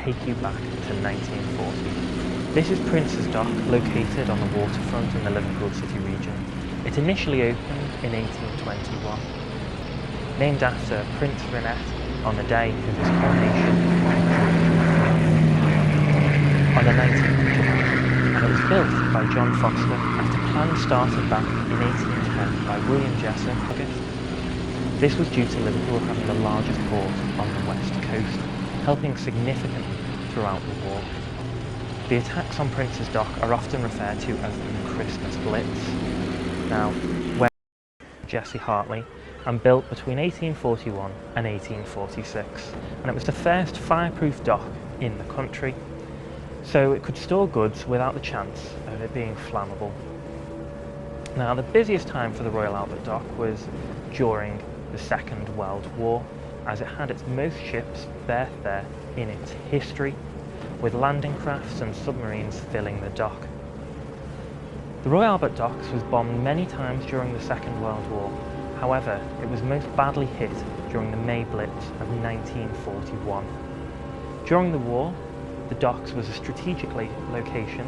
take you back to 1940. This is Prince's Dock, located on the waterfront in the Liverpool city region. It initially opened in 1821, named after Prince Rennett on the day of his coronation on the 19th of July, and it was built by John Foster after plans started back in 1810 by William Jessup. This was due to Liverpool having the largest port on the west coast, helping significantly throughout the war. The attacks on Prince's Dock are often referred to as the Christmas Blitz. Now, when Jesse Hartley and built between 1841 and 1846, and it was the first fireproof dock in the country, so it could store goods without the chance of it being flammable. Now, the busiest time for the Royal Albert Dock was during the Second World War, as it had its most ships berthed there in its history, with landing crafts and submarines filling the dock. The Royal Albert Docks was bombed many times during the Second World War. However, it was most badly hit during the May Blitz of 1941. During the war, the docks was a strategic location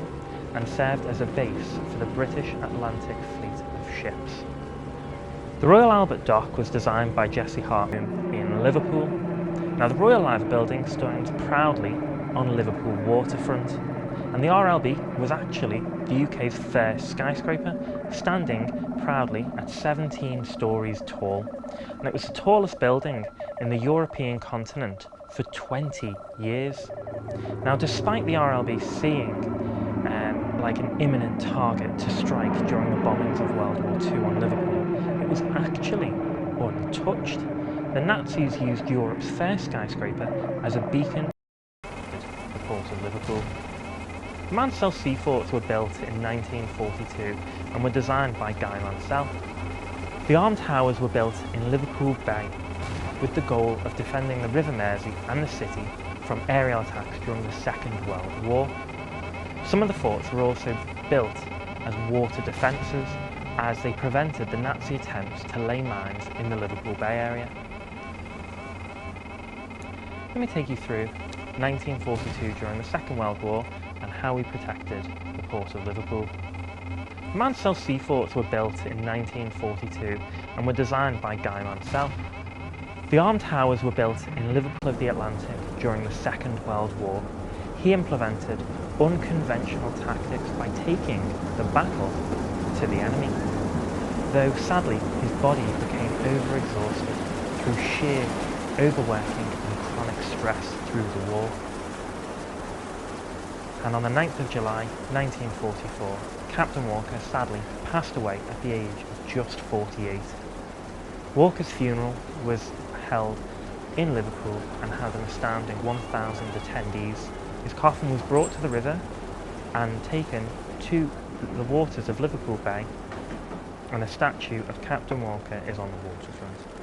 and served as a base for the British Atlantic fleet of ships. The Royal Albert Dock was designed by Jesse Hartley in Liverpool. Now, the Royal Albert building stands proudly on Liverpool Waterfront, and the RLB was actually the UK's first skyscraper, standing proudly at 17 stories tall, and it was the tallest building in the European continent for 20 years. Now, despite the RLB seeing like an imminent target to strike during the bombings of World War II on Liverpool, it was actually untouched. The Nazis used Europe's first skyscraper as a beacon to the port of Liverpool. The Mansell Sea Forts were built in 1942 and were designed by Guy Mansell. The armed towers were built in Liverpool Bay with the goal of defending the River Mersey and the city from aerial attacks during the Second World War. Some of the forts were also built as water defences, as they prevented the Nazi attempts to lay mines in the Liverpool Bay area. Let me take you through 1942 during the Second World War and how we protected the port of Liverpool. The Mansell Sea Forts were built in 1942 and were designed by Guy Mansell. The armed towers were built in Liverpool of the Atlantic during the Second World War. He implemented unconventional tactics by taking the battle to the enemy, though sadly his body became overexhausted through sheer overworking and chronic stress through the war. And on the 9th of July 1944, Captain Walker sadly passed away at the age of just 48. Walker's funeral was held in Liverpool and had an astounding 1,000 attendees. His coffin was brought to the river and taken to the waters of Liverpool Bay, and a statue of Captain Walker is on the waterfront.